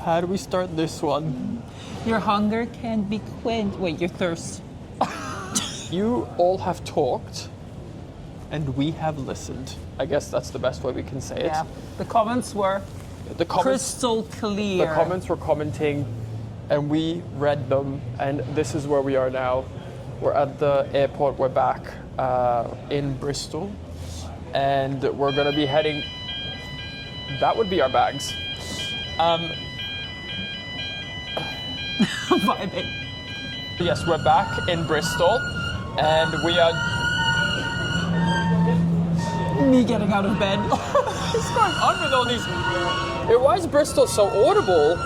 How do we start this one? Your hunger can't be quenched. Wait, your thirst. You all have talked, and we have listened. I guess that's the best way we can say it. Yeah. The comments were crystal clear. The comments were commenting, and we read them, and this is where we are now. We're at the airport. We're back in Bristol, and we're going to be heading... That would be our bags. Vibing. Yes, we're back in Bristol, and we are... Me getting out of bed. What's going on with all these... Why is Bristol so audible?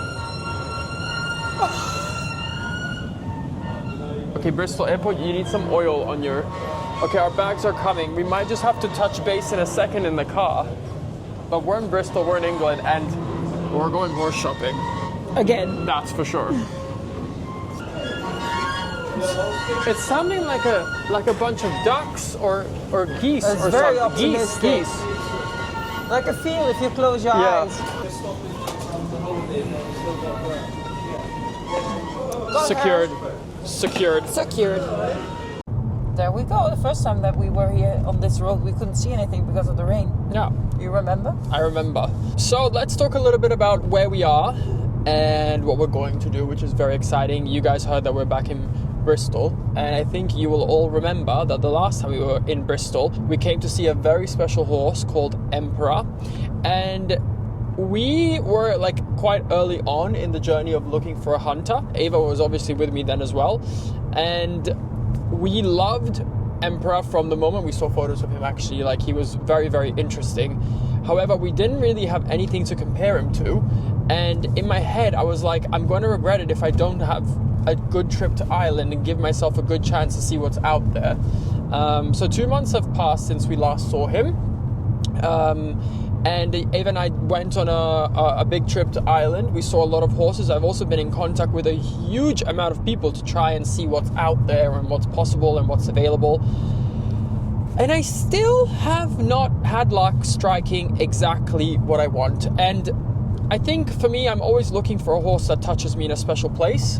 Okay, Bristol Airport, you need some oil on your... Okay, our bags are coming. We might just have to touch base in a second in the car. But we're in Bristol, we're in England, and we're going horse shopping. Again. That's for sure. It's sounding like a bunch of ducks or geese It's or very something. optimistic. Geese. Like a feel if you close your eyes. Secured. There we go. The first time that we were here on this road, we couldn't see anything because of the rain. Yeah. You remember? I remember. So let's talk a little bit about where we are and what we're going to do, which is very exciting. You guys heard that we're back in Bristol, and I think you will all remember that the last time we were in Bristol, we came to see a very special horse called Emperor, and we were like quite early on in the journey of looking for a hunter. Ava was obviously with me then as well, and we loved Emperor from the moment we saw photos of him. Actually, like, he was very, very interesting. However, we didn't really have anything to compare him to, and in my head I was like, I'm going to regret it if I don't have a good trip to Ireland and give myself a good chance to see what's out there. So 2 months have passed since we last saw him, and Ava and I went on a big trip to Ireland. We saw a lot of horses. I've also been in contact with a huge amount of people to try and see what's out there and what's possible and what's available. And I still have not had luck striking exactly what I want. And I think for me, I'm always looking for a horse that touches me in a special place.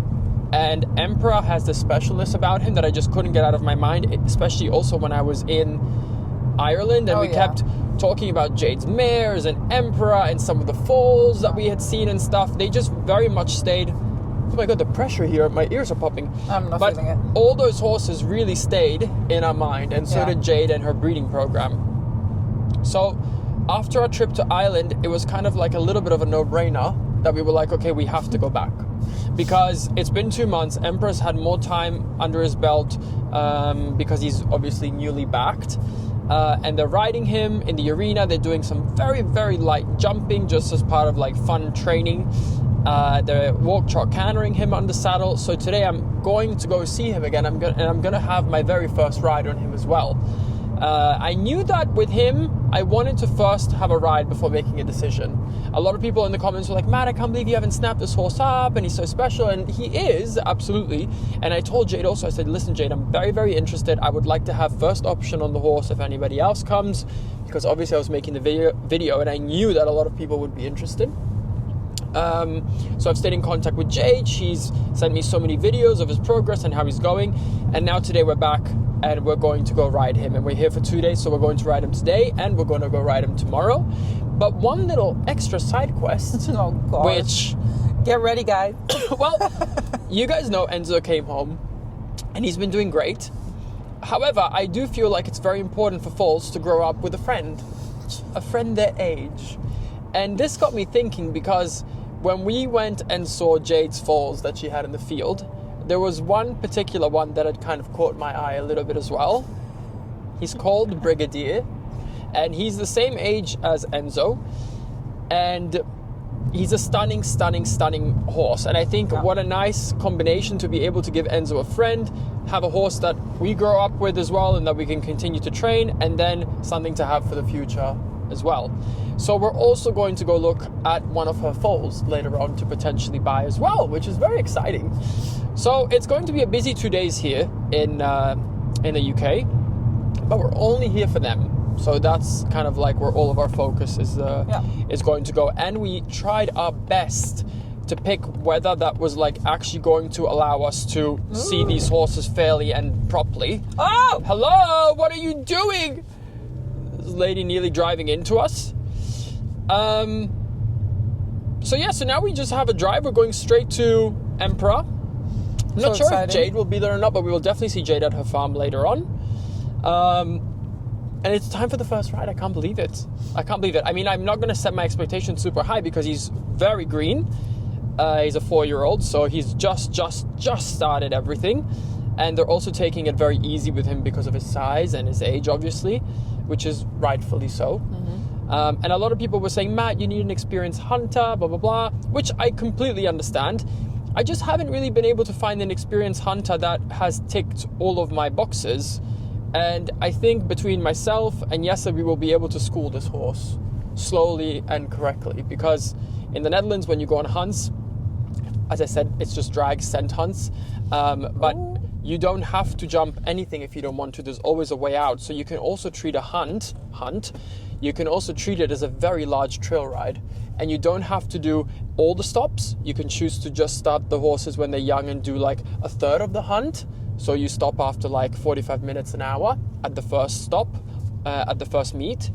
And Emperor has this specialness about him that I just couldn't get out of my mind, especially also when I was in Ireland, and we kept talking about Jade's mares and Emperor and some of the foals that we had seen and stuff. They just very much stayed... Oh my god, the pressure here, my ears are popping. I'm not feeling it. All those horses really stayed in our mind, and so did Jade and her breeding program. So after our trip to Ireland, it was kind of like a little bit of a no-brainer that we were like, okay, we have to go back. Because it's been 2 months, Emperor's had more time under his belt because he's obviously newly backed. And they're riding him in the arena. They're doing some very, very light jumping just as part of like fun training. They're walk, trot, cantering him on the saddle. So today I'm going to go see him again. I'm gonna have my very first ride on him as well. I knew that with him, I wanted to first have a ride before making a decision. A lot of people in the comments were like, Matt, I can't believe you haven't snapped this horse up, and he's so special, and he is, absolutely. And I told Jade also, I said, listen, Jade, I'm very, very interested. I would like to have first option on the horse if anybody else comes, because obviously I was making the video and I knew that a lot of people would be interested. So I've stayed in contact with Jade. She's sent me so many videos of his progress and how he's going. And now today we're back and we're going to go ride him. And we're here for 2 days, so we're going to ride him today and we're going to go ride him tomorrow. But one little extra side quest, Oh, God. which... Get ready, guys. Well, you guys know Enzo came home and he's been doing great. However, I do feel like it's very important for foals to grow up with a friend their age. And this got me thinking, because when we went and saw Jade's foals that she had in the field, there was one particular one that had kind of caught my eye a little bit as well. He's called Brigadier, and he's the same age as Enzo, and he's a stunning horse. And I think what a nice combination to be able to give Enzo a friend, have a horse that we grow up with as well and that we can continue to train, and then something to have for the future as well. So we're also going to go look at one of her foals later on to potentially buy as well, which is very exciting. So it's going to be a busy 2 days here in the UK, but we're only here for them. So that's kind of like where all of our focus is going to go. And we tried our best to pick whether that was like actually going to allow us to see these horses fairly and properly. Oh! Hello, what are you doing? This lady nearly driving into us. So yeah, so now we just have a drive. We're going straight to Emperor. I'm not sure if Jade will be there or not, but we will definitely see Jade at her farm later on. And it's time for the first ride. I can't believe it. I can't believe it. I mean, I'm not going to set my expectations super high because he's very green. He's a 4-year-old, so he's just started everything. And they're also taking it very easy with him because of his size and his age, obviously, which is rightfully so. And a lot of people were saying, Matt, you need an experienced hunter, blah, blah, blah, which I completely understand. I just haven't really been able to find an experienced hunter that has ticked all of my boxes. And I think between myself and Jesse, we will be able to school this horse slowly and correctly. Because in the Netherlands, when you go on hunts, as I said, it's just drag scent hunts. But you don't have to jump anything if you don't want to. There's always a way out. So you can also treat a hunt. You can also treat it as a very large trail ride. And you don't have to do all the stops. You can choose to just start the horses when they're young and do like a third of the hunt. So you stop after like 45 minutes, an hour at the first stop, at the first meet.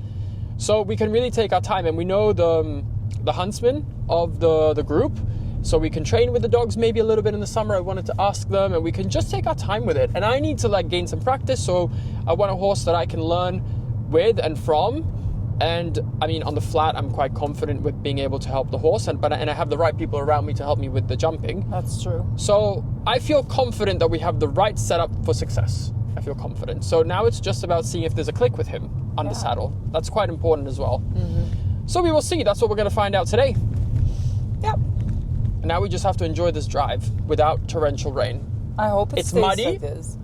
So we can really take our time, and we know the huntsman of the group. So we can train with the dogs maybe a little bit in the summer. I wanted to ask them, and we can just take our time with it. And I need to like gain some practice. So I want a horse that I can learn with and from. And I mean, on the flat, I'm quite confident with being able to help the horse, and I have the right people around me to help me with the jumping. That's true. So I feel confident that we have the right setup for success. I feel confident. So now it's just about seeing if there's a click with him on the saddle. That's quite important as well. So we will see. That's what we're going to find out today. Yep. And now we just have to enjoy this drive without torrential rain. I hope it's muddy. like this.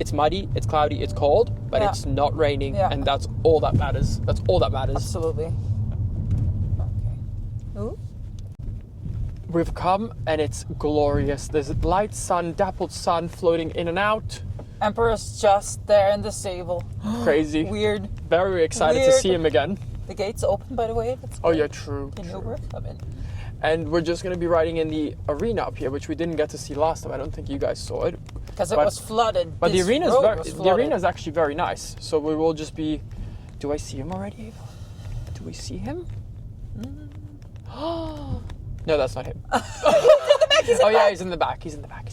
It's muddy, it's cloudy, it's cold, but it's not raining, and that's all that matters. That's all that matters. Absolutely. Okay. Ooh. We've come, and it's glorious. There's light sun, dappled sun floating in and out. Emperor's just there in the stable. Crazy. Weird. Very excited to see him again. The gate's open, by the way. That's oh yeah, true. Can you come in? And we're just going to be riding in the arena up here, which we didn't get to see last time. I don't think you guys saw it. Because it was flooded. But the arena is actually very nice. So we will just be... Do I see him already, Ava? Do we see him? No, that's not him. Yeah, he's in the back. He's in the back.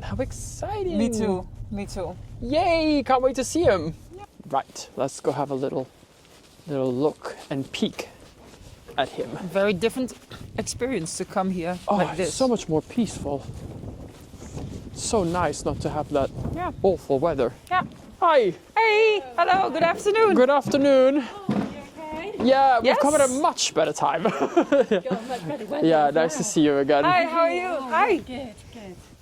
How exciting. Me too. Yay, can't wait to see him. Yeah. Right, let's go have a little look and peek at him. Very different experience to come here like this. So much more peaceful. So nice not to have that awful weather. Yeah. Hi. Hey. Hello. Good afternoon. Good afternoon. Oh, you okay? Yeah, we've come at a much better time. Yeah, nice to see you again. Hi. How are you? Hi. Good.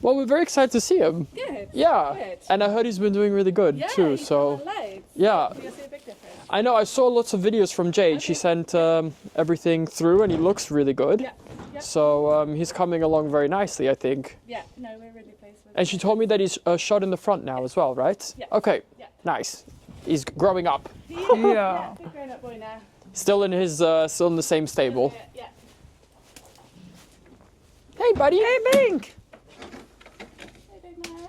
Well, we're very excited to see him. Good. Yeah. Good. And I heard he's been doing really good too. He's So done loads. yeah. You'll see a big difference. I know. I saw lots of videos from Jade. She sent everything through, and he looks really good. Yeah. So he's coming along very nicely, I think. Yeah. No, we're really pleased with And she told me that he's shot in the front now as well, right? Yeah. Okay. Yeah. Nice. He's growing up. Yeah. Big grown-up boy now. Still in his still in the same stable. Yeah. Hey, buddy. Hey, Bink. Hey, big man.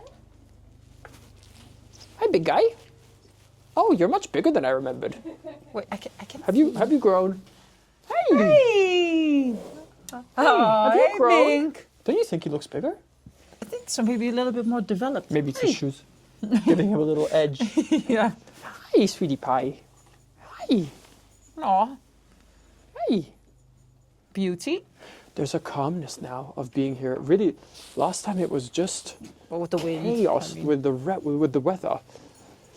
Hi, big guy. Oh, you're much bigger than I remembered. Wait, I can. Have you grown? Hey. Hey. Oh, have you hey, grown? Bink. Don't you think he looks bigger? I think so. Maybe a little bit more developed. Maybe it's his shoes, giving him a little edge. Yeah. Hi, sweetie pie. Hi. Aw. Hi. Beauty. There's a calmness now of being here. Really, last time it was just Well, with the wind. chaos with the weather.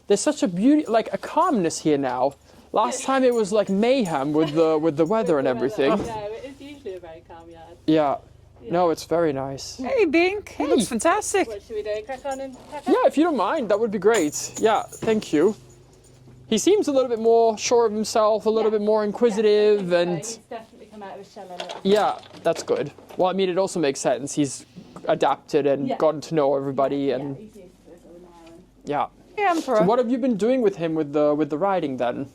There's such a beauty, like a calmness here now. Last time it was like mayhem with the weather and everything. No, it is usually a very calm yard. Yeah. No, it's very nice. Hey, Bink. He looks fantastic. What should we do? Crack on and crack on? Yeah, if you don't mind, that would be great. Yeah, thank you. He seems a little bit more sure of himself, a little bit more inquisitive, and He's definitely come out of his shell a little. yeah, that's good. Well, I mean, it also makes sense. He's adapted and gotten to know everybody, and He's used to this all now. yeah. Hey, Emperor. So what have you been doing with him with the riding then?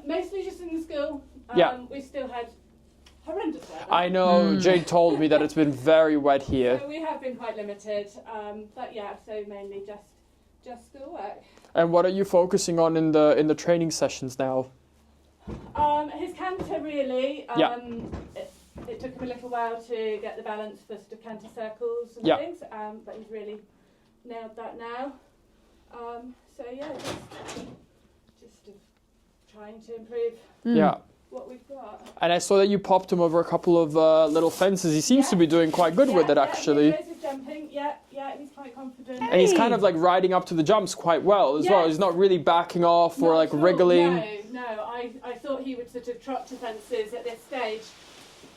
Mostly just in the school. Yeah. We still had horrendous weather. I know, Jade told me that it's been very wet here. So we have been quite limited, but yeah, so mainly just schoolwork. And what are you focusing on in the training sessions now? His canter really. Yeah. It took him a little while to get the balance for sort of canter circles and Yeah. things, but he's really nailed that now. So yeah, just trying to improve Yeah. what we've got. And I saw that you popped him over a couple of little fences. He seems to be doing quite good with it, actually. Yeah, he's jumping. Yeah, he's quite confident. And he's kind of like riding up to the jumps quite well as well. Yes. He's not really backing off or Not like at all. wriggling. No, I thought he would sort of trot to fences at this stage,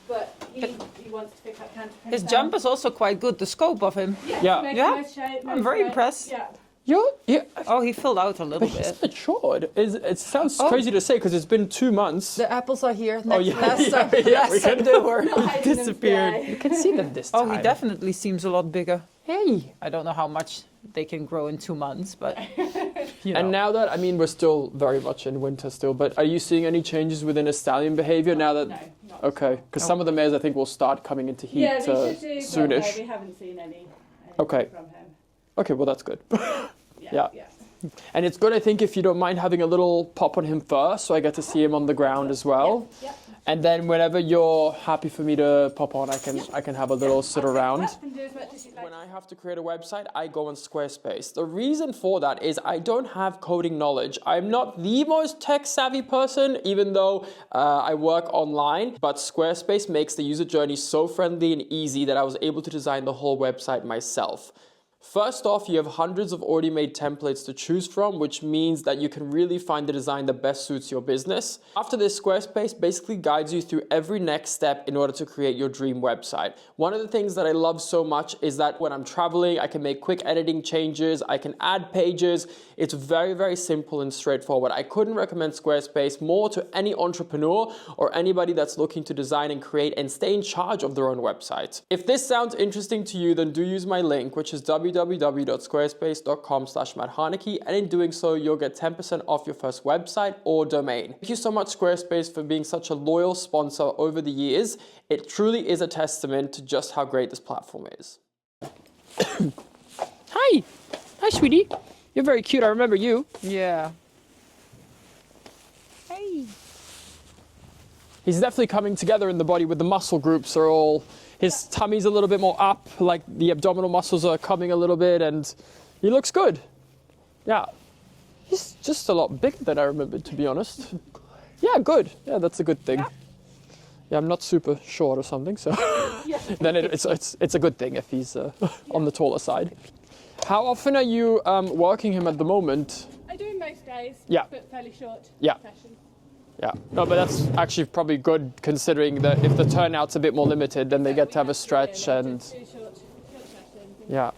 but he wants to pick up canter. His jump is also quite good, the scope of him. Yes, Yeah. makes Yeah. nice shape, I'm nice very shape. impressed. Yeah. Yeah. Oh, he filled out a little But he's bit. matured. It sounds Oh. crazy to say because it's been 2 months. The apples are here. Oh, yeah, Last yeah, time, yeah, last we time can- they were Not hiding them disappeared. today. You can see them this time. Oh, he definitely seems a lot bigger. Hey. I don't know how much they can grow in 2 months, but you know. And now that, I mean, we're still very much in winter still, but are you seeing any changes within a stallion behavior now that... No, not. Okay, because some of the mares I think will start coming into heat Yeah, we should do. soonish. We haven't seen any Okay. from him. Okay, well that's good. Yeah. Yeah. And it's good, I think, if you don't mind having a little pop on him first, so I get to see him on the ground as well. Yeah. And then whenever you're happy for me to pop on, I can have a little sit around. And do as much as you like. When I have to create a website, I go on Squarespace. The reason for that is I don't have coding knowledge. I'm not the most tech-savvy person, even though I work online, but Squarespace makes the user journey so friendly and easy that I was able to design the whole website myself. First off, you have hundreds of already made templates to choose from, which means that you can really find the design that best suits your business. After this, Squarespace basically guides you through every next step in order to create your dream website. One of the things that I love so much is that when I'm traveling, I can make quick editing changes, I can add pages. It's very, very simple and straightforward. I couldn't recommend Squarespace more to any entrepreneur or anybody that's looking to design and create and stay in charge of their own website. If this sounds interesting to you, then do use my link, which is www.squarespace.com/Harnacke, and in doing so, you'll get 10% off your first website or domain. Thank you so much, Squarespace, for being such a loyal sponsor over the years. It truly is a testament to just how great this platform is. Hi. Hi, sweetie. You're very cute. I remember you. Yeah. Hey. He's definitely coming together in the body with the muscle groups are all... His tummy's a little bit more up, like the abdominal muscles are coming a little bit, and he looks good. Yeah. He's just a lot bigger than I remembered, to be honest. Yeah, good. Yeah, that's a good thing. Yeah, I'm not super short or something, so then it's a good thing if he's on the taller side. How often are you working him at the moment? I do most days, Yeah. but fairly short Yeah. sessions. Yeah, no, but that's actually probably good considering that if the turnout's a bit more limited, then they get to have a stretch and Do short sessions. And yeah.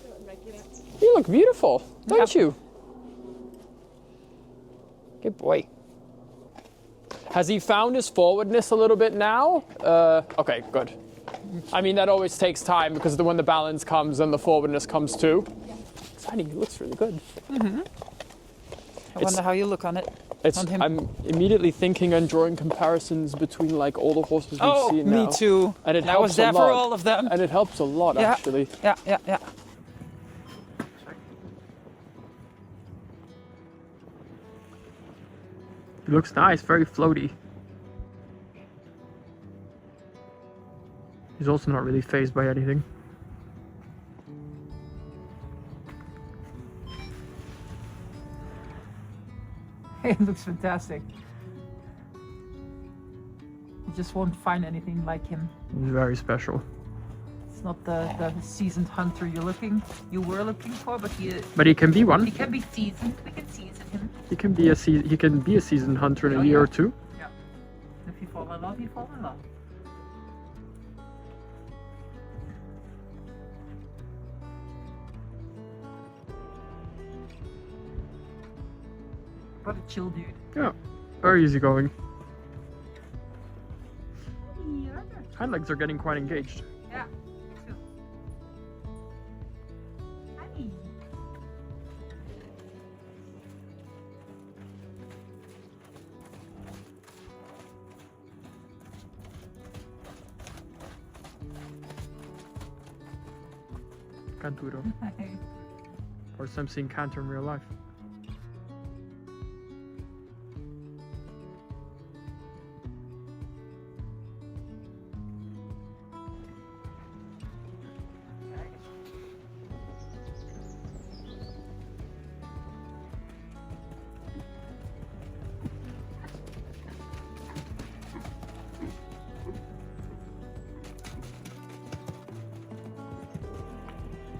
short and regular. You look beautiful, don't you? Good boy. Has he found his forwardness a little bit now? Okay, good. I mean, that always takes time because when the balance comes, then the forwardness comes too. Exciting, he looks really good. I wonder how you look on it. On him. I'm immediately thinking and drawing comparisons between like all the horses we've seen now. Me too. And it I helps was there a for lot. all of them. And it helps a lot, Yeah. actually. Yeah. It looks nice, very floaty. He's also not really fazed by anything. It looks fantastic. You just won't find anything like him. He's very special. It's not the seasoned hunter you were looking for, but he can be one. he can be seasoned. We can season him. He can be a seasoned hunter in a Oh, year yeah. or two. Yeah. If you fall in love, you fall in love. What a chill dude. Yeah, very easygoing. Yeah. Hind legs are getting quite engaged. Yeah. Me too. Hi. Canturo. First time seeing Cantor in real life.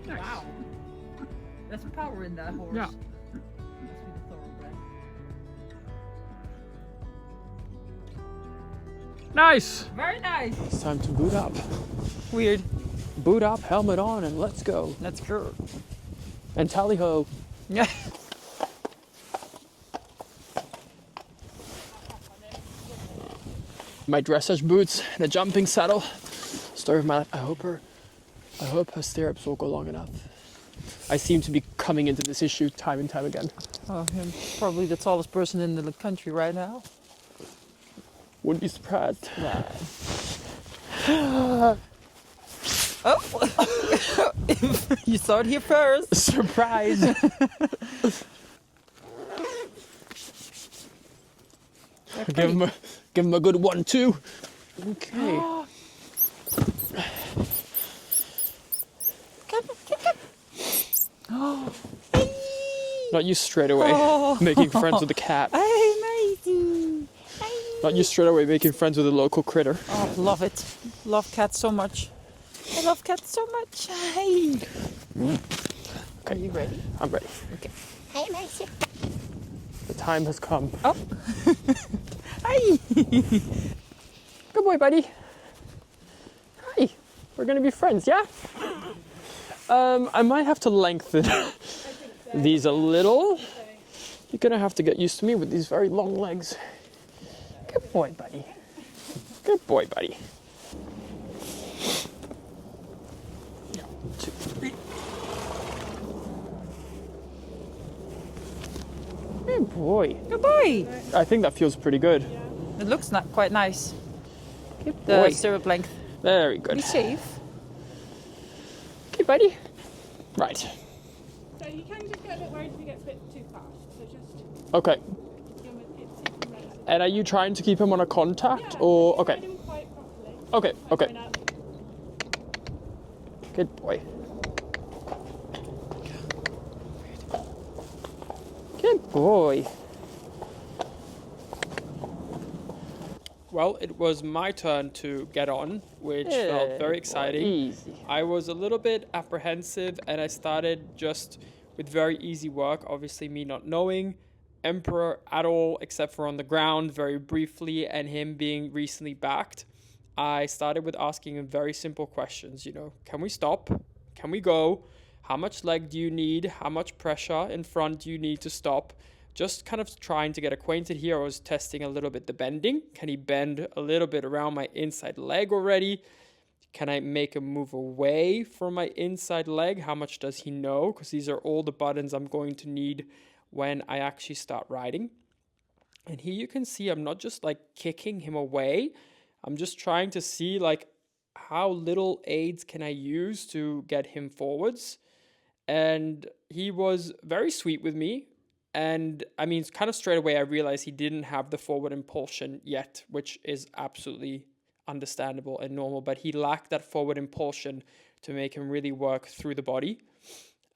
Wow. There's some power in that horse. Yeah. Must be the thoroughbred. Nice! Very nice. It's time to boot up. Weird. Boot up, helmet on, and let's go. Let's go. And tally ho. Yeah. My dressage boots and a jumping saddle. Story of my life. I hope her stirrups will go long enough. I seem to be coming into this issue time and time again. Oh, I'm probably the tallest person in the country right now. Wouldn't be surprised. Oh! You saw it here first. Surprise! Give him a good 1-2. Okay. Not you straight away making friends with the cat. Hey, matey. Not you straight away making friends with a local critter. Oh, love it. Love cats so much. I love cats so much. Hey. Okay. Are you ready? I'm ready. Okay. Hey, matey. The time has come. Oh. Hi. Good boy, buddy. Hi. We're gonna be friends, yeah? I might have to lengthen these a little. You're gonna have to get used to me with these very long legs. Good boy, buddy. Good boy, buddy. 1, 2, 3. Good boy. Good boy. I think that feels pretty good. It looks not quite nice. Good The boy. stirrup length. Very good. Be safe. Okay, buddy. Right. So you can just get a bit worried if he gets a bit too fast. So just Okay. give him relatively. And are you trying to keep him on a contact Yeah, or just okay? ride him quite properly. Okay, Like okay. going out. Good boy. Good boy. Well, it was my turn to get on, which felt very exciting. Easy. I was a little bit apprehensive and I started just with very easy work, obviously me not knowing Emperor at all except for on the ground very briefly and him being recently backed. I started with asking him very simple questions, can we stop? Can we go? How much leg do you need? How much pressure in front do you need to stop? Just kind of trying to get acquainted here. I was testing a little bit the bending. Can he bend a little bit around my inside leg already? Can I make him move away from my inside leg? How much does he know? Because these are all the buttons I'm going to need when I actually start riding. And here you can see I'm not just like kicking him away. I'm just trying to see like how little aids can I use to get him forwards. And he was very sweet with me. And I mean, kind of straight away, I realized he didn't have the forward impulsion yet, which is absolutely understandable and normal. But he lacked that forward impulsion to make him really work through the body.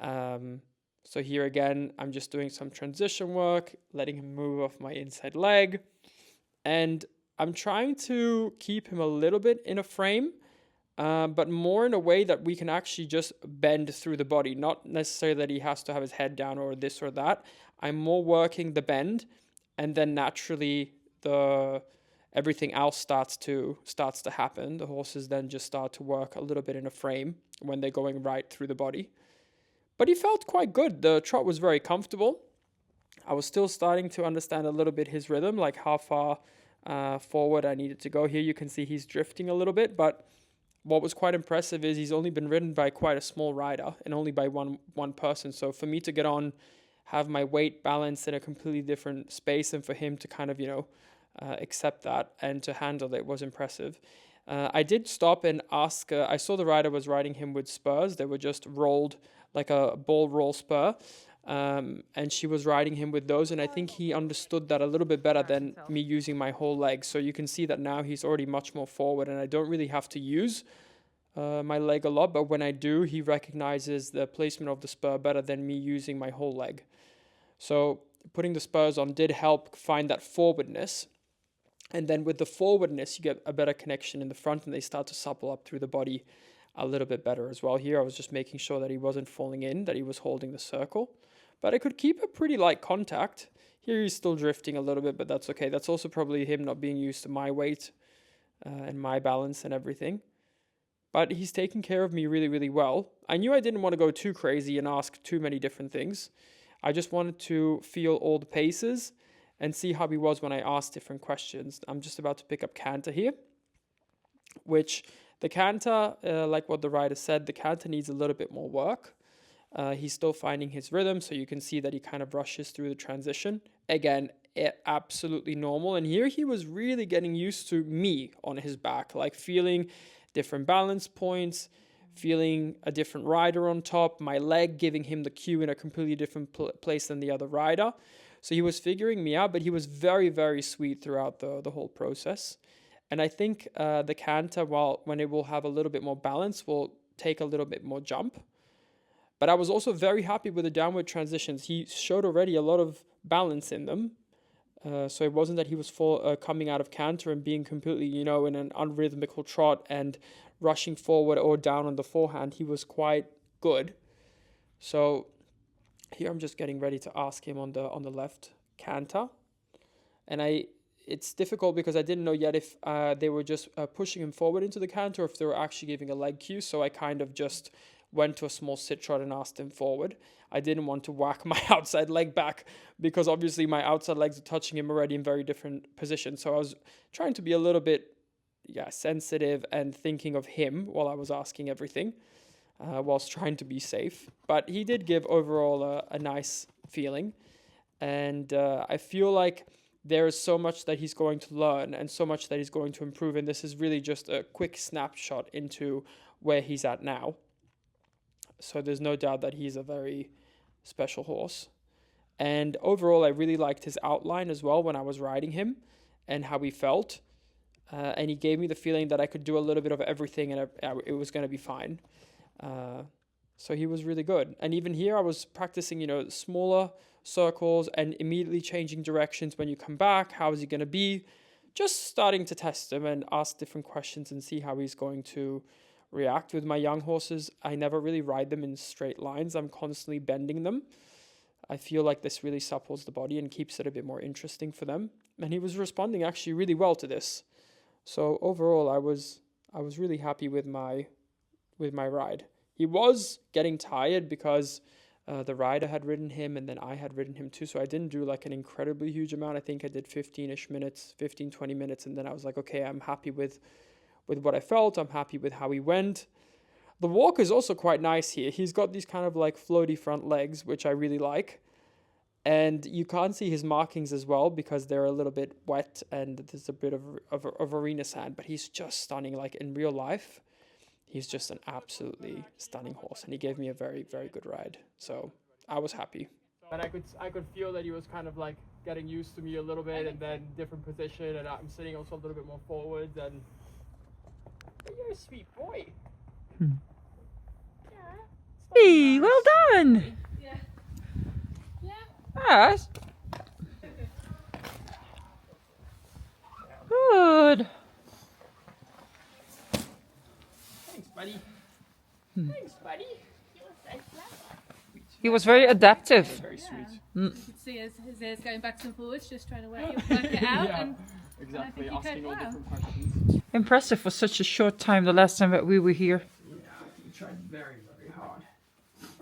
So here again, I'm just doing some transition work, letting him move off my inside leg. And I'm trying to keep him a little bit in a frame, but more in a way that we can actually just bend through the body. Not necessarily that he has to have his head down or this or that. I'm more working the bend, and then naturally everything else starts to happen. The horses then just start to work a little bit in a frame when they're going right through the body. But he felt quite good. The trot was very comfortable. I was still starting to understand a little bit his rhythm, like how far forward I needed to go. Here you can see he's drifting a little bit, but what was quite impressive is he's only been ridden by quite a small rider and only by one person. So for me to get on, have my weight balanced in a completely different space, and for him to kind of, accept that and to handle it was impressive. I did stop and ask, I saw the rider was riding him with spurs. They were just rolled like a ball roll spur. And she was riding him with those. And I think he understood that a little bit better than me using my whole leg. So you can see that now he's already much more forward and I don't really have to use my leg a lot. But when I do, he recognizes the placement of the spur better than me using my whole leg. So putting the spurs on did help find that forwardness. And then with the forwardness, you get a better connection in the front and they start to supple up through the body a little bit better as well. Here, I was just making sure that he wasn't falling in, that he was holding the circle. But I could keep a pretty light contact. Here, he's still drifting a little bit, but that's okay. That's also probably him not being used to my weight and my balance and everything. But he's taking care of me really, really well. I knew I didn't want to go too crazy and ask too many different things. I just wanted to feel all the paces and see how he was when I asked different questions. I'm just about to pick up canter here, which the canter, like what the rider said, the canter needs a little bit more work. He's still finding his rhythm, so you can see that he kind of rushes through the transition. Again, absolutely normal. And here he was really getting used to me on his back, like feeling different balance points, feeling a different rider on top, my leg giving him the cue in a completely different place than the other rider. So he was figuring me out, but he was very, very sweet throughout the whole process. And I think the canter, when it will have a little bit more balance, will take a little bit more jump. But I was also very happy with the downward transitions. He showed already a lot of balance in them. So it wasn't that he was coming out of canter and being completely, in an unrhythmical trot and rushing forward or down on the forehand. He was quite good. So here I'm just getting ready to ask him on the left canter. And it's difficult because I didn't know yet if they were just pushing him forward into the canter or if they were actually giving a leg cue. So I kind of just went to a small sit trot and asked him forward. I didn't want to whack my outside leg back because obviously my outside legs are touching him already in very different positions. So I was trying to be a little bit sensitive and thinking of him while I was asking everything, whilst trying to be safe. But he did give overall a nice feeling. And I feel like there is so much that he's going to learn and so much that he's going to improve. And this is really just a quick snapshot into where he's at now. So there's no doubt that he's a very special horse. And overall, I really liked his outline as well when I was riding him and how he felt. And he gave me the feeling that I could do a little bit of everything and it was going to be fine. So he was really good. And even here, I was practicing, smaller circles and immediately changing directions when you come back. How is he going to be? Just starting to test him and ask different questions and see how he's going to react. With my young horses, I never really ride them in straight lines. I'm constantly bending them. I feel like this really supples the body and keeps it a bit more interesting for them. And he was responding actually really well to this. So overall, I was really happy with my ride. He was getting tired because the rider had ridden him and then I had ridden him too. So I didn't do like an incredibly huge amount. I think I did 15-ish minutes, 15, 20 minutes. And then I was like, okay, I'm happy with what I felt. I'm happy with how he went. The walk is also quite nice here. He's got these kind of like floaty front legs, which I really like. And you can't see his markings as well because they're a little bit wet and there's a bit of arena sand. But he's just stunning. Like in real life, he's just an absolutely stunning horse. And he gave me a very, very good ride. So I was happy. But I could feel that he was kind of like getting used to me a little bit and then different position. And I'm sitting also a little bit more forward. And you're a sweet boy. Yeah. Hey, well done. Yeah. Yes. Good. Thanks, buddy. Thanks, buddy. He was very adaptive. Very sweet. You could see his ears going back and forwards, just trying to work it out. Yeah, and exactly. I think Asking you all coped well. different questions. Impressive for such a short time, the last time that we were here. Yeah, he tried very, very hard.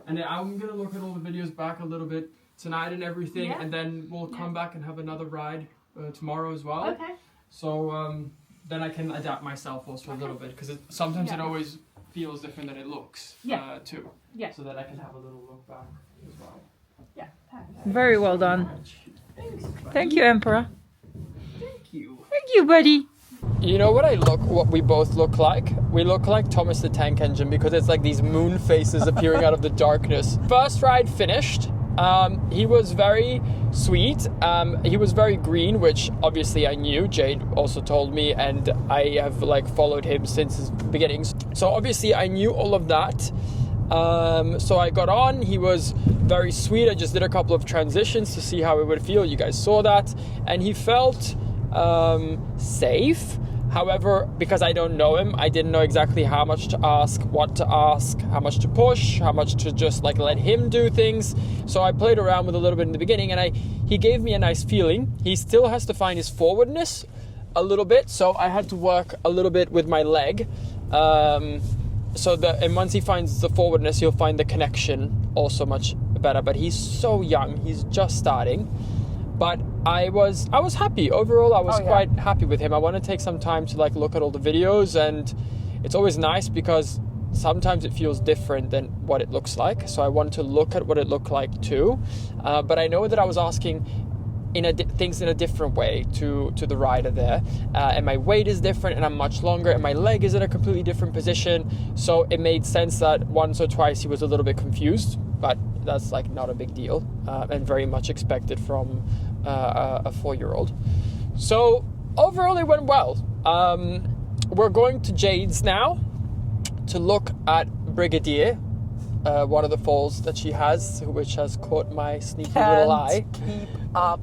And then I'm going to look at all the videos back a little bit tonight and everything. Yeah. And then we'll come back and have another ride tomorrow as well. Okay. So then I can adapt myself also a little bit. Because sometimes it always feels different than it looks too. Yeah. So that I can have a little look back as well. Yeah. Perfect. Very well done. Thanks, buddy. Thank you, Emperor. Thank you. Thank you, buddy. You know what we both look like? We look like Thomas the Tank Engine because it's like these moon faces appearing out of the darkness. First ride finished. He was very sweet. He was very green, which obviously I knew. Jade also told me, and I have like followed him since his beginnings. So obviously I knew all of that. So I got on. He was very sweet. I just did a couple of transitions to see how it would feel. You guys saw that, and he felt safe. However, because I don't know him, I didn't know exactly how much to ask, what to ask, how much to push, how much to just like let him do things. So I played around with a little bit in the beginning, and he gave me a nice feeling. He still has to find his forwardness a little bit, so I had to work a little bit with my leg. And once he finds the forwardness, he'll find the connection also much better. But he's so young, he's just starting. But I was happy. Overall, I was quite happy with him. I want to take some time to like look at all the videos, and it's always nice because sometimes it feels different than what it looks like. So I want to look at what it looked like too. But I know that I was asking things in a different way to the rider there. And my weight is different, and I'm much longer, and my leg is in a completely different position. So it made sense that once or twice he was a little bit confused, but that's like not a big deal, and very much expected from a 4-year-old. So overall it went well. We're going to Jade's now to look at Brigadier, one of the foals that she has, which has caught my sneaky little eye. Keep up.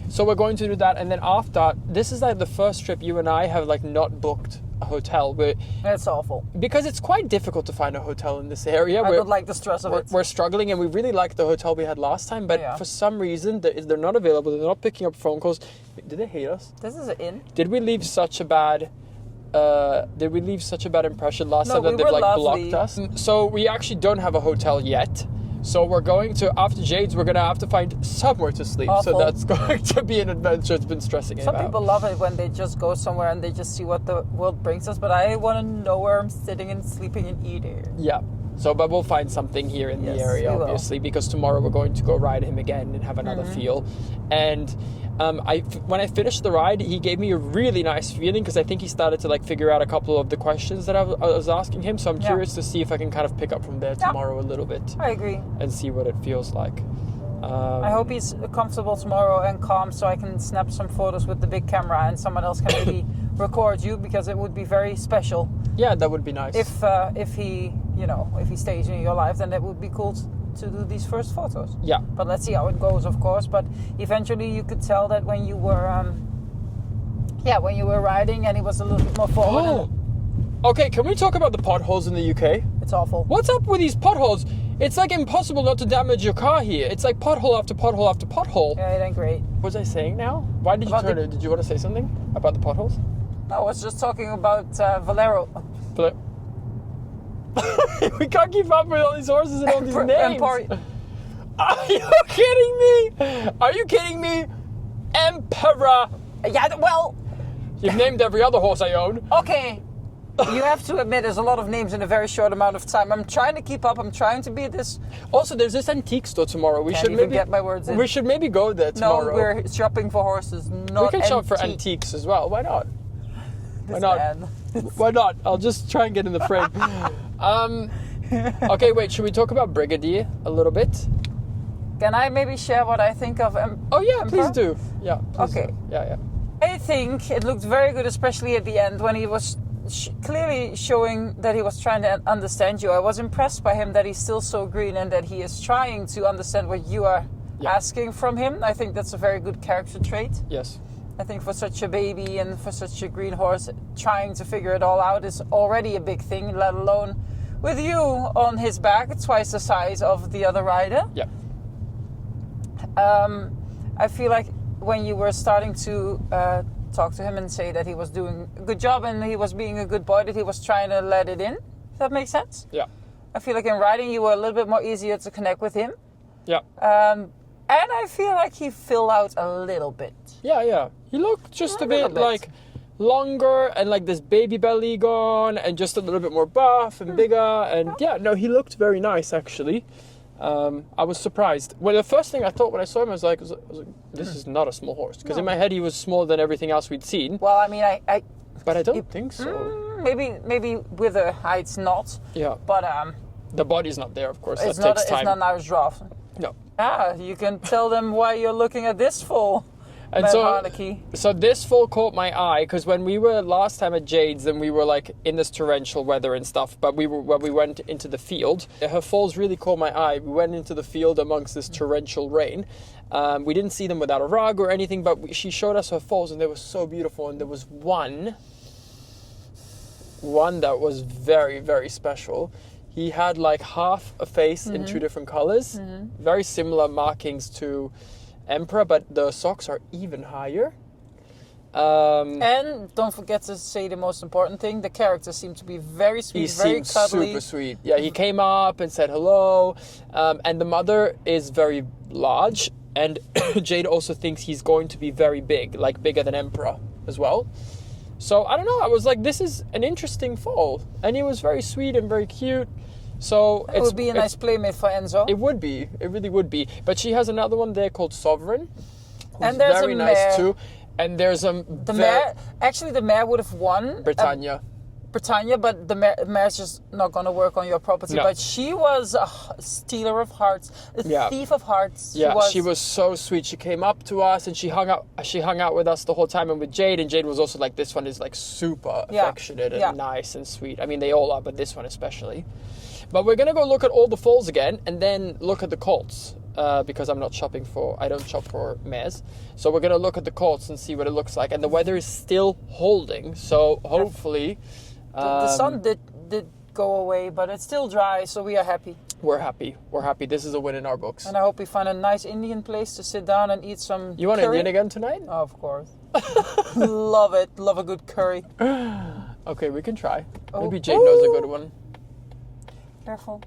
So we're going to do that, and then after, this is like the first trip you and I have like not booked a hotel. It's awful. Because it's quite difficult to find a hotel in this area. I don't like the stress of it. We're struggling, and we really liked the hotel we had last time, but for some reason they're not available. They're not picking up phone calls. Did they hate us? This is an inn. Did we leave such a bad impression last time that they've like blocked us? So we actually don't have a hotel yet. So we're going to, after Jade's, we're going to have to find somewhere to sleep. Awful. So that's going to be an adventure. It's been stressing Some out. people love it when they just go somewhere and they just see what the world brings us. But I want to know where I'm sitting and sleeping and eating. Yeah. So, but we'll find something here in the area, obviously, because tomorrow we're going to go ride him again and have another feel. And when I finished the ride, he gave me a really nice feeling because I think he started to like figure out a couple of the questions that I was asking him. So I'm curious to see if I can kind of pick up from there tomorrow a little bit. I agree. And see what it feels like. I hope he's comfortable tomorrow and calm, so I can snap some photos with the big camera and someone else can maybe record you, because it would be very special. Yeah, that would be nice. If he stays in your life, then it would be cool to do these first photos. Yeah. But let's see how it goes, of course. But eventually you could tell that when you were riding and he was a little bit more forward. Okay, can we talk about the potholes in the UK? It's awful. What's up with these potholes? It's like impossible not to damage your car here. It's like pothole after pothole after pothole. Yeah, it ain't great. What was I saying now? Why did you turn it? Did you want to say something about the potholes? No, I was just talking about Valero. We can't keep up with all these horses and all these names. Are you kidding me? Are you kidding me? Emperor. Yeah, well... You've named every other horse I own. Okay. You have to admit there's a lot of names in a very short amount of time. I'm trying to keep up. I'm trying to be this... Also, there's this antique store tomorrow. We should maybe get my words in. We should maybe go there tomorrow. No, we're shopping for horses, not We can shop for antiques as well. Why not? Why not? Why not? I'll just try and get in the frame. Okay, wait. Should we talk about Brigadier a little bit? Can I maybe share what I think of Oh yeah, Emperor? please do. Yeah. Please Okay. Do. Yeah. I think it looked very good, especially at the end when he was clearly showing that he was trying to understand you. I was impressed by him that he's still so green and that he is trying to understand what you are asking from him. I think that's a very good character trait. Yes. I think for such a baby and for such a green horse, trying to figure it all out is already a big thing, let alone with you on his back, twice the size of the other rider. Yeah. I feel like when you were starting to talk to him and say that he was doing a good job and he was being a good boy, that he was trying to let it in. Does that make sense? Yeah. I feel like in riding you were a little bit more easier to connect with him. Yeah. And I feel like he filled out a little bit. Yeah. He looked just a bit like longer and like this baby belly gone and just a little bit more buff and bigger. And he looked very nice actually. I was surprised. Well, the first thing I thought when I saw him, I was like, this is not a small horse. Because in my head, he was smaller than everything else we'd seen. Well, I mean, But I don't think so. maybe with the height's not. Yeah. But The body's not there, of course. it's That not. takes time. It's not an Irish draft. No. Ah, you can tell them why you're looking at this foal. And so this foal caught my eye because when we were last time at Jade's, then we were like in this torrential weather and stuff. But when we went into the field, her foals really caught my eye. We went into the field amongst this torrential rain. We didn't see them without a rug or anything, but she showed us her foals, and they were so beautiful. And there was one that was very, very special. He had like half a face in two different colors, very similar markings to Emperor, but the socks are even higher. And don't forget to say the most important thing: the characters seem to be very sweet, very cuddly. Super sweet. Yeah, he came up and said hello, and the mother is very large, and Jade also thinks he's going to be very big, like bigger than Emperor as well. So I don't know. I was like, this is an interesting foal, and he was very sweet and very cute. So it would be a nice playmate for Enzo. It would be. It really would be. But she has another one there called Sovereign, who's and there's very a nice mare. too. And there's a mare. Actually, the mare would have won. Britannia. But the mare's just not going to work on your property. No. But she was a stealer of hearts, a thief of hearts. She was so sweet. She came up to us and she hung out with us the whole time, and with Jade. And Jade was also like, this one is like super affectionate and nice and sweet. I mean, they all are, but this one especially. But we're gonna go look at all the foals again, and then look at the colts because I don't shop for mares. So we're gonna look at the colts and see what it looks like. And the weather is still holding, so hopefully. The sun did go away, but it's still dry, so we are happy. We're happy. This is a win in our books. And I hope we find a nice Indian place to sit down and eat some You want curry? Indian again tonight? Oh, of course. Love it. Love a good curry. Okay, we can try. Oh. Maybe Jade knows a good one. Careful.